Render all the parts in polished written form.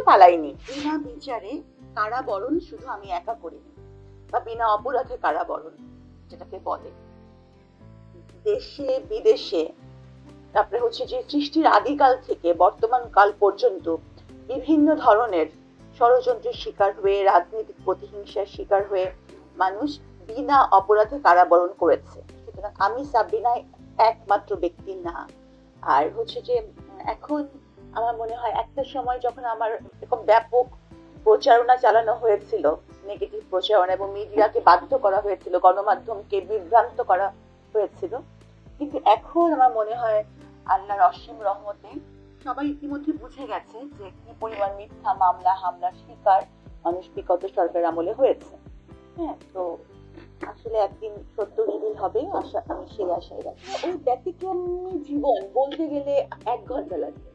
পালাইনি। বিনা বিচারে কারাবরণ শুধু আমি একা করিনি, বা বিনা অপরাধে কারাবরণ যেটাকে বলে, দেশে বিদেশে, তারপরে হচ্ছে যে সৃষ্টির আদিকাল থেকে বর্তমান কাল পর্যন্ত বিভিন্ন ধরনের ষড়যন্ত্রের শিকার হয়ে, রাজনৈতিক প্রতিহিংসার শিকার হয়ে মানুষ বিনা অপরাধে কারাবরণ করেছে। সুতরাং আমি সাবরিনা একমাত্র ব্যক্তি না। আর হচ্ছে যে এখন আমার মনে হয় একটা সময় যখন আমার এরকম ব্যাপক প্রচারণা চালানো হয়েছিল, নেগেটিভ প্রচারণা, এবং মিডিয়াকে বাধ্য করা হয়েছিল, গণমাধ্যমকে বিভ্রান্ত করা হয়েছিল, কিন্তু এখন আমার মনে হয় আল্লাহর অসীম রহমতে সবাই ইতিমধ্যে বুঝে গেছে যে কি পরিমাণ মিথ্যা মামলা হামলার শিকার মানুষ বিগত সরকার আমলে হয়েছে। হ্যাঁ, তো আসলে একদিন সত্য রিভিল হবে, আশা আমি সেই আশায় রাখি। ওই ব্যতিক্রমী জীবন বলতে গেলে 1 ঘন্টা লাগবে,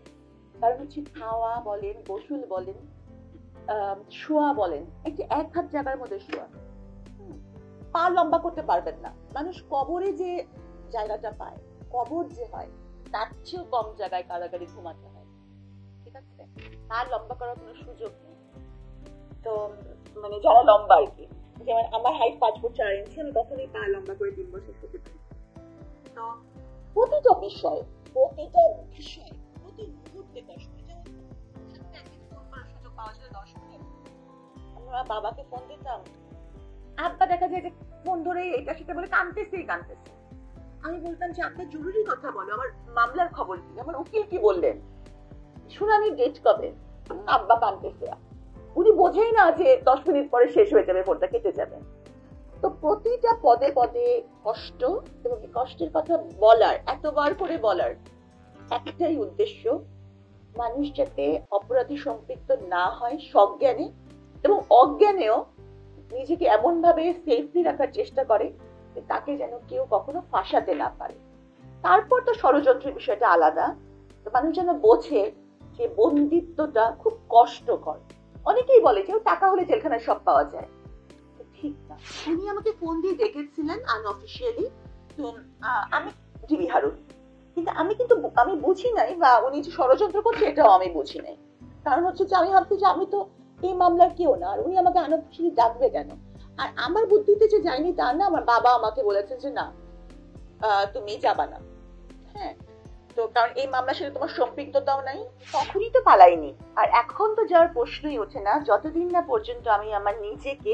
কারণ হচ্ছে খাওয়া বলেন, গোসল বলেন, শোয়া বলেন, একটি 1 হাত জায়গার মধ্যে শোয়া, পা লম্বা করতে পারবেন না। মানুষ কবরে যে জায়গাটা পায়, কবর যে হয়, তার চেয়েও কম জায়গায় কারাগারে ঘুমাতে হয়। ঠিক আছে, পা লম্বা করার কোনো সুযোগ নেই। তো মানে যারা লম্বা আর কি, যেমন আমার হাইট 5 ফুট 4 ইঞ্চি, আমি কখনোই পা লম্বা করে 3 বছর শুতে পারি। তো প্রতিটা বিষয়, প্রতি মুহূর্তে কষ্ট। যেমন একদিন ফোন করার সুযোগ পাওয়া যায় 10 মিনিট, আমরা বাবাকে ফোন দিতাম, আব্বা দেখা যায় যে ফোন ধরে এটা সেটা বলে কাঁদতেছে। আমি বলতাম যে আপনার জরুরি কথা বলো, আমার মামলার খবর কি, আমার উকিল কি বললেন, শুনানি ডেট কবে, আব্বা কাঁদতেছে। উনি বোঝেই না যে 10 মিনিট পরে শেষ হয়ে যাবে, ফোনটা কেটে যাবে। তো প্রতিটা পদে পদে কষ্ট, এবং কষ্টের কথা বলার, এতবার করে বলার একটাই উদ্দেশ্য, মানুষ যাতে অপরাধী সম্পৃক্ত না হয় সজ্ঞানে, এবং অজ্ঞানেও নিজেকে এমন ভাবে সেফলি রাখার চেষ্টা করে যে তাকে যেন কেউ কখনো ফাঁসাতে না পারে। তারপর তো ষড়যন্ত্রের বিষয়টা আলাদা। তো মানুষ যেন বোঝে যে বন্দিত্বটা খুব কষ্টকর। অনেকেই বলে যে টাকা হলে জেলখানায় সব পাওয়া যায়, ঠিক না। উনি আমাকে ফোন দিয়ে ডেকেছিলেন আনঅফিসিয়ালি, তো আমি জিবি হারুন, কিন্তু আমি বুঝি নাই, বা উনি যে ষড়যন্ত্র করছে এটাও আমি বুঝি নাই। কারণ হচ্ছে যে আমি ভাবছি যে আমি তো এই মামলার কেউ না, আর উনি আমাকে আনঅফিসিয়ালি ডাকবে কেন। আর আমার বুদ্ধিতে যে যায়নি তা না, আমার বাবা আমাকে বলেছে যে না, তুমি যাবা না। হ্যাঁ, তো কারণ এই মামলার সাথে তোমার সম্পৃক্ততাও নাই, তখনই তো পালাইনি। আর এখন তো যাওয়ার প্রশ্নই ওঠে না, যতদিন না পর্যন্ত আমি আমার নিজেকে